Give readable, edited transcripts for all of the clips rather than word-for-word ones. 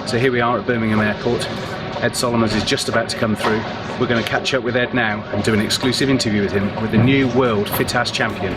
So here we are at Birmingham Airport. Ed Solomons is just about to come through. We're going to catch up with Ed now and do an exclusive interview with him, with the new World FITASC champion.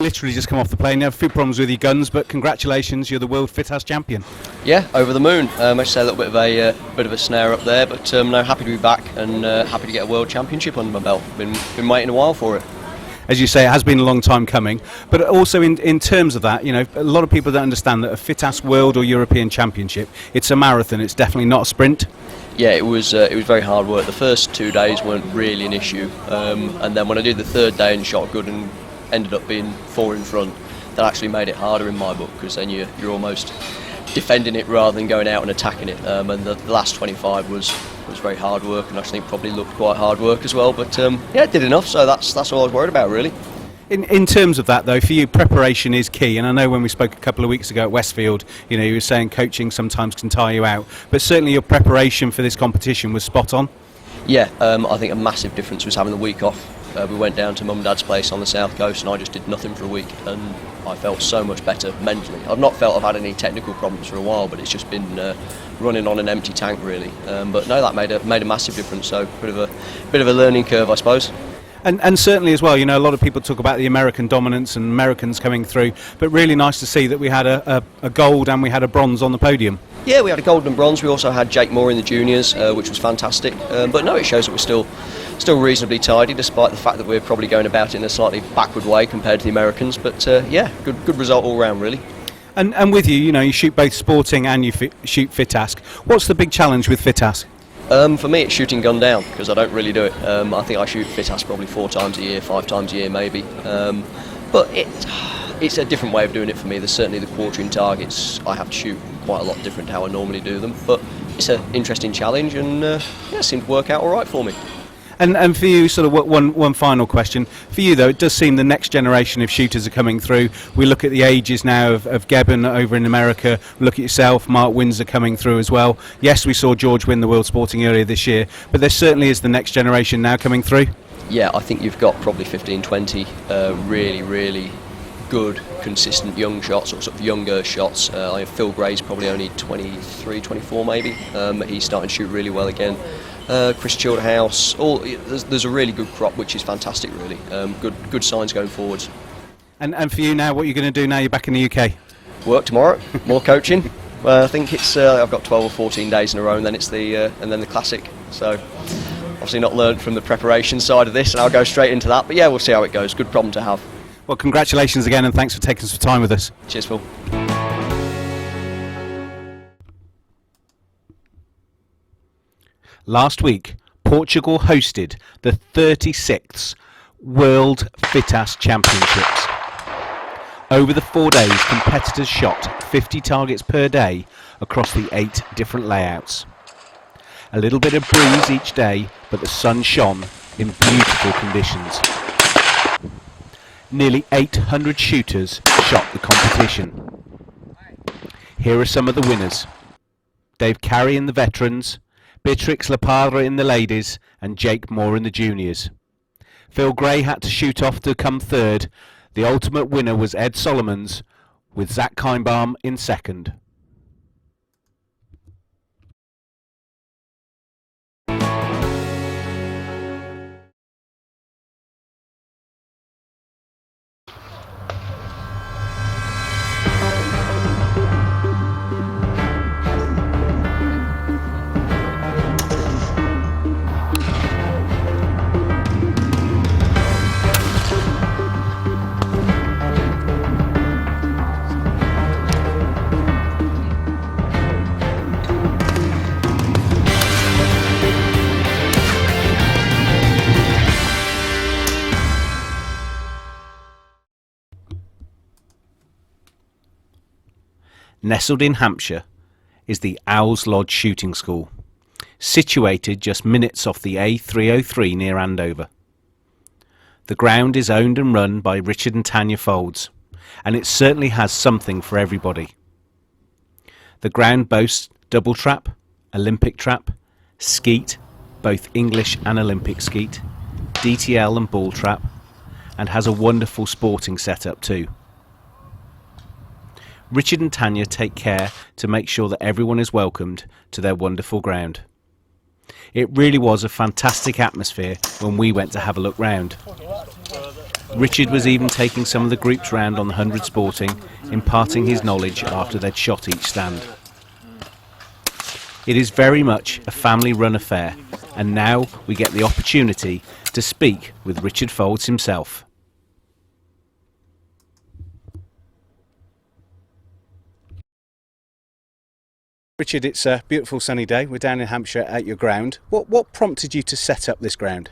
Literally just come off the plane. You have a few problems with your guns, but congratulations, you're the World FITASC champion. Yeah, over the moon. I should say a little bit of a snare up there, but no, happy to be back and happy to get a World Championship under my belt. Been waiting a while for it. As you say, it has been a long time coming, but also in terms of that, you know, a lot of people don't understand that a FITASC World or European Championship, it's a marathon. It's definitely not a sprint. Yeah, it was very hard work. The first 2 days weren't really an issue, and then when I did the third day and shot good and ended up being 4 in front, that actually made it harder in my book, because then you're almost defending it rather than going out and attacking it. And the last 25 was very hard work, and I think probably looked quite hard work as well. But yeah, it did enough, so that's all I was worried about really. In terms of that though, for you, preparation is key, and I know when we spoke a couple of weeks ago at Westfield, you know, you were saying coaching sometimes can tire you out, but certainly your preparation for this competition was spot on. Yeah, I think a massive difference was having the week off. We went down to Mum and Dad's place on the south coast, and I just did nothing for a week, and I felt so much better mentally. I've not felt I've had any technical problems for a while, but it's just been running on an empty tank really. But no, that made a massive difference. So bit of a learning curve, I suppose. And certainly as well, you know, a lot of people talk about the American dominance and Americans coming through, but really nice to see that we had a gold and we had a bronze on the podium. Yeah, we had a gold and bronze. We also had Jake Moore in the juniors, which was fantastic. But no, it shows that we're still reasonably tidy, despite the fact that we're probably going about it in a slightly backward way compared to the Americans. But yeah, good result all round really. And with you, you know, you shoot both sporting and you shoot FITASC. What's the big challenge with FITASC? For me, it's shooting gun down, because I don't really do it. I think I shoot FITASC probably 4 times a year, 5 times a year maybe. But it's a different way of doing it for me. There's certainly the quartering targets. I have to shoot quite a lot different to how I normally do them. But it's an interesting challenge, and yeah, it seemed to work out all right for me. And for you, sort of one final question. For you, though, it does seem the next generation of shooters are coming through. We look at the ages now of Gebbon over in America. We look at yourself, Mark Windsor coming through as well. Yes, we saw George win the World Sporting earlier this year, but there certainly is the next generation now coming through. Yeah, I think you've got probably 15, 20 really good, consistent young shots, or sort of younger shots. Phil Gray's probably only 23, 24 maybe. He's starting to shoot really well again. Chris Childerhouse, there's a really good crop, which is fantastic really. Good signs going forwards. And for you now, what are you going to do now you're back in the UK? Work tomorrow, more coaching. I think it's I've got 12 or 14 days in a row, and then it's and then the classic. So obviously not learned from the preparation side of this, and I'll go straight into that. But yeah, we'll see how it goes. Good problem to have. Well, congratulations again, and thanks for taking some time with us. Cheers, Phil. Last week, Portugal hosted the 36th World FITASC Championships. Over the 4 days, competitors shot 50 targets per day across the 8 different layouts. A little bit of breeze each day, but the sun shone in beautiful conditions. Nearly 800 shooters shot the competition. Here are some of the winners. Dave Carey in the veterans, Beatrix Laparra in the ladies, and Jake Moore in the juniors. Phil Gray had to shoot off to come third. The ultimate winner was Ed Solomons, with Zach Kinebaum in second. Nestled in Hampshire is the Owls Lodge Shooting School, situated just minutes off the A303 near Andover. The ground is owned and run by Richard and Tanya Faulds, and it certainly has something for everybody. The ground boasts double trap, Olympic trap, skeet, both English and Olympic skeet, DTL and ball trap, and has a wonderful sporting setup too. Richard and Tanya take care to make sure that everyone is welcomed to their wonderful ground. It really was a fantastic atmosphere when we went to have a look round. Richard was even taking some of the groups round on the 100 Sporting, imparting his knowledge after they'd shot each stand. It is very much a family-run affair, and now we get the opportunity to speak with Richard Faulds himself. Richard, it's a beautiful sunny day. We're down in Hampshire at your ground. What prompted you to set up this ground?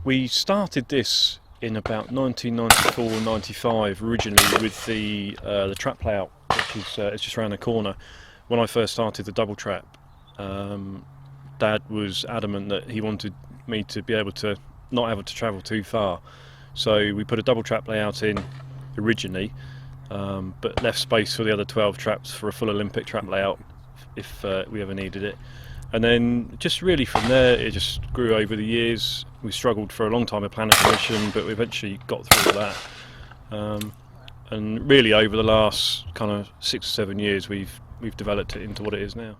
We started this in about 1994-95 originally with the trap layout, which is it's just around the corner. When I first started the double trap, Dad was adamant that he wanted me to be able to not able to travel too far, so we put a double trap layout in originally, but left space for the other 12 traps for a full Olympic trap layout if we ever needed it. And then just really from there it just grew over the years. We struggled for a long time with planning permission, but we eventually got through all that, and really over the last kind of 6 or 7 years we've developed it into what it is now.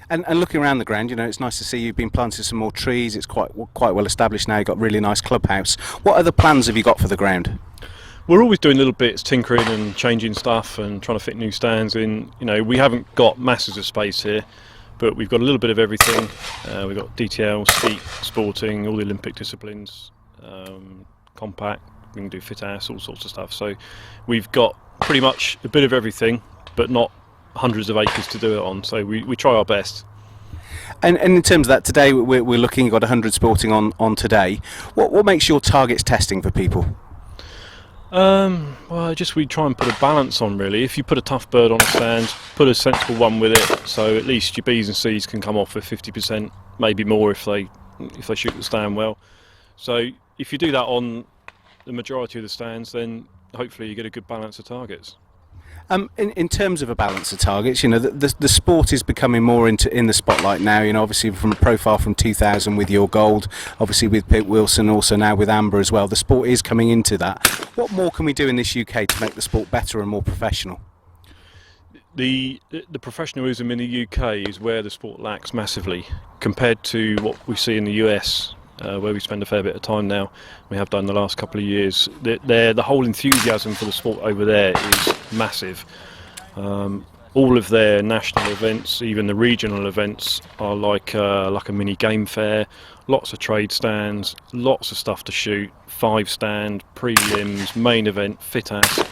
And looking around the ground, you know, it's nice to see you've been planting some more trees. It's quite well established now. You've got a really nice clubhouse. What other plans have you got for the ground? We're always doing little bits, tinkering and changing stuff and trying to fit new stands in. You know, we haven't got masses of space here, but we've got a little bit of everything. We've got DTL, skeet, sporting, all the Olympic disciplines, compact, we can do Fittest, all sorts of stuff. So we've got pretty much a bit of everything, but not hundreds of acres to do it on. So we try our best. And in terms of that, today we're looking, you've got 100 Sporting on today. What makes your targets testing for people? Well, just we try and put a balance on really. If you put a tough bird on a stand, put a sensible one with it, so at least your B's and C's can come off with 50%, maybe more if they shoot the stand well. So if you do that on the majority of the stands, then hopefully you get a good balance of targets. In terms of a balance of targets, you know, the sport is becoming more in the spotlight now. You know, obviously from a profile from 2000 with your gold, obviously with Pete Wilson, also now with Amber as well. The sport is coming into that. What more can we do in this UK to make the sport better and more professional? The professionalism in the UK is where the sport lacks massively compared to what we see in the US, where we spend a fair bit of time now. We have done the last couple of years. The whole enthusiasm for the sport over there is massive. All of their national events, even the regional events, are like a mini game fair. Lots of trade stands, lots of stuff to shoot. 5-stand, prelims, main event, Fittest,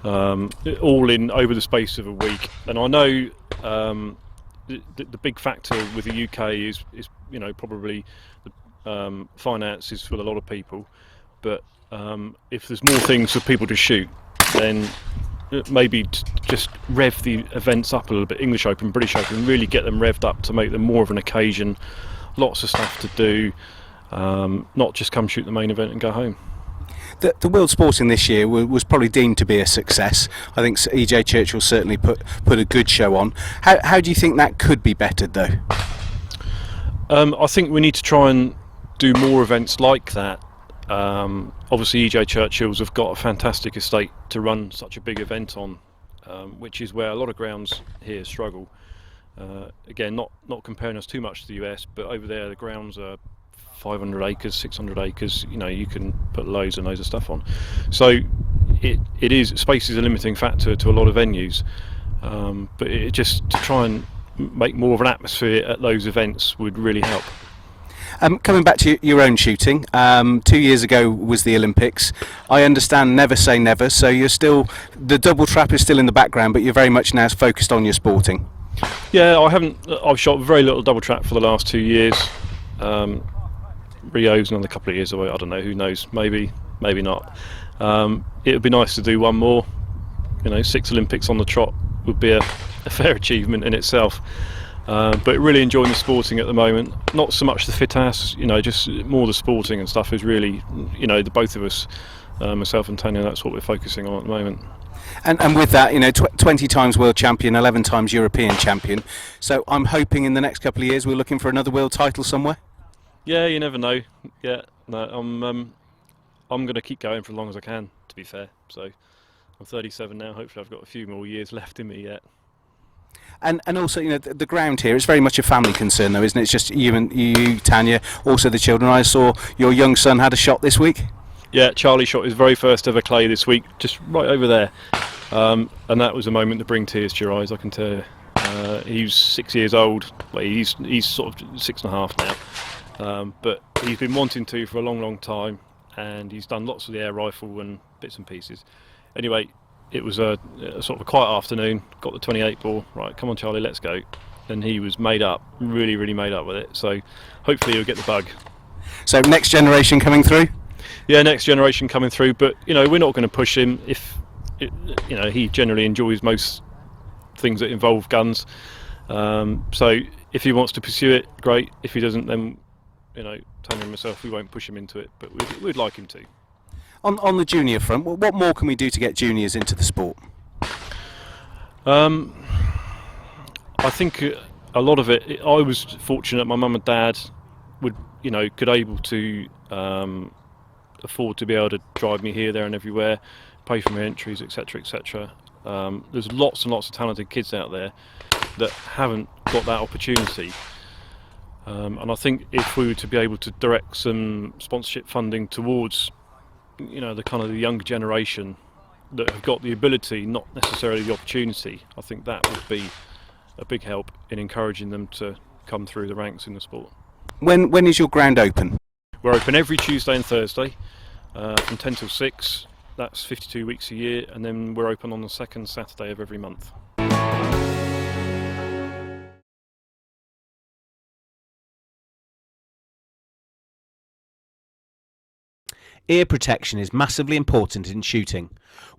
all in over the space of a week. And I know the big factor with the UK is you know, probably the finances for a lot of people, but if there's more things for people to shoot, then maybe just rev the events up a little bit. English Open, British Open, really get them revved up to make them more of an occasion. Lots of stuff to do, not just come shoot the main event and go home. The World Sporting this year was probably deemed to be a success. I think EJ Churchill certainly put a good show on. How do you think that could be bettered though? I think we need to try and do more events like that. Obviously EJ Churchill's have got a fantastic estate to run such a big event on, which is where a lot of grounds here struggle. Again, not comparing us too much to the US, but over there the grounds are 500 acres, 600 acres, you know, you can put loads and loads of stuff on. So it is, space is a limiting factor to a lot of venues, but it just to try and make more of an atmosphere at those events would really help. Coming back to your own shooting, 2 years ago was the Olympics. I understand never say never, so you're still, the double trap is still in the background, but you're very much now focused on your sporting. Yeah, I've shot very little double trap for the last 2 years. Rio's another couple of years away, I don't know, who knows, maybe not. It would be nice to do one more. You know, 6 Olympics on the trot would be a fair achievement in itself. But really enjoying the sporting at the moment. Not so much the Fittest, you know, just more the sporting and stuff is really, you know, the both of us myself and Tanya, that's what we're focusing on at the moment. And with that, 20 times world champion, 11 times European champion. So I'm hoping in the next couple of years we're looking for another world title somewhere. Yeah, you never know. Yeah, no, I'm going to keep going for as long as I can, to be fair. So I'm 37 now. Hopefully I've got a few more years left in me yet. And also, the ground here, it's very much a family concern though, isn't it? It's just you, Tanya, also the children. I saw your young son had a shot this week. Yeah, Charlie shot his very first ever clay this week, just right over there. And that was a moment to bring tears to your eyes, I can tell you. He's 6 years old. Well, he's sort of 6.5 now. But he's been wanting to for a long, long time, and he's done lots of the air rifle and bits and pieces. Anyway, it was a sort of a quiet afternoon. Got the 28 ball. Right, come on, Charlie, let's go. And he was made up, really, really made up with it. So hopefully he'll get the bug. So next generation coming through. Yeah, next generation coming through. But we're not going to push him if he generally enjoys most things that involve guns. So if he wants to pursue it, great. If he doesn't, then Tanya and myself, we won't push him into it. But we'd like him to. On the junior front, what more can we do to get juniors into the sport? I think a lot of it. I was fortunate. My mum and dad could able to afford to be able to drive me here, there, and everywhere, pay for my entries, etc., etc. There's lots and lots of talented kids out there that haven't got that opportunity. And I think if we were to be able to direct some sponsorship funding towards the kind of the younger generation that have got the ability, not necessarily the opportunity, I think that would be a big help in encouraging them to come through the ranks in the sport. When is your ground open? We're open every Tuesday and Thursday from 10 till 6. That's 52 weeks a year, and then we're open on the second Saturday of every month. Ear protection is massively important in shooting.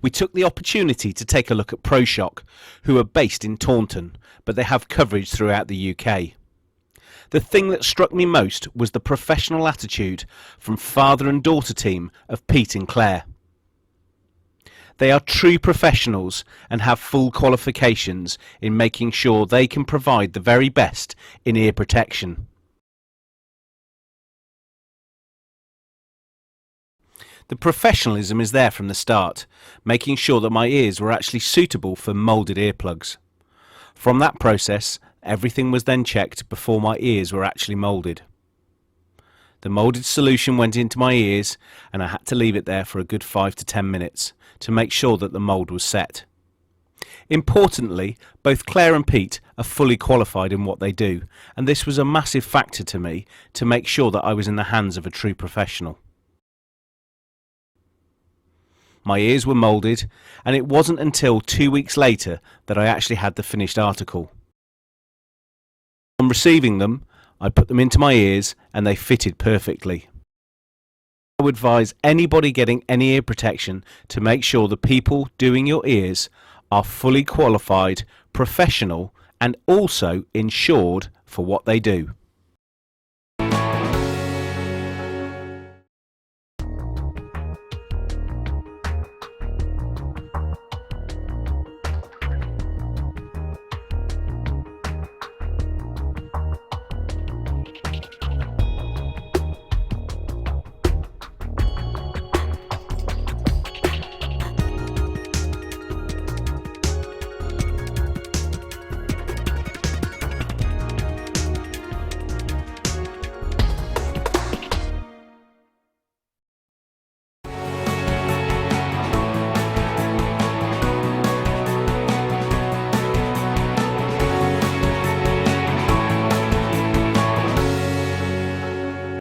We took the opportunity to take a look at ProShock, who are based in Taunton, but they have coverage throughout the UK. The thing that struck me most was the professional attitude from father and daughter team of Pete and Claire. They are true professionals and have full qualifications in making sure they can provide the very best in ear protection. The professionalism is there from the start, making sure that my ears were actually suitable for moulded earplugs. From that process, everything was then checked before my ears were actually moulded. The moulded solution went into my ears and I had to leave it there for a good 5 to 10 minutes to make sure that the mould was set. Importantly, both Claire and Pete are fully qualified in what they do, and this was a massive factor to me to make sure that I was in the hands of a true professional. My ears were moulded, and it wasn't until 2 weeks later that I actually had the finished article. On receiving them, I put them into my ears and they fitted perfectly. I would advise anybody getting any ear protection to make sure the people doing your ears are fully qualified, professional, and also insured for what they do.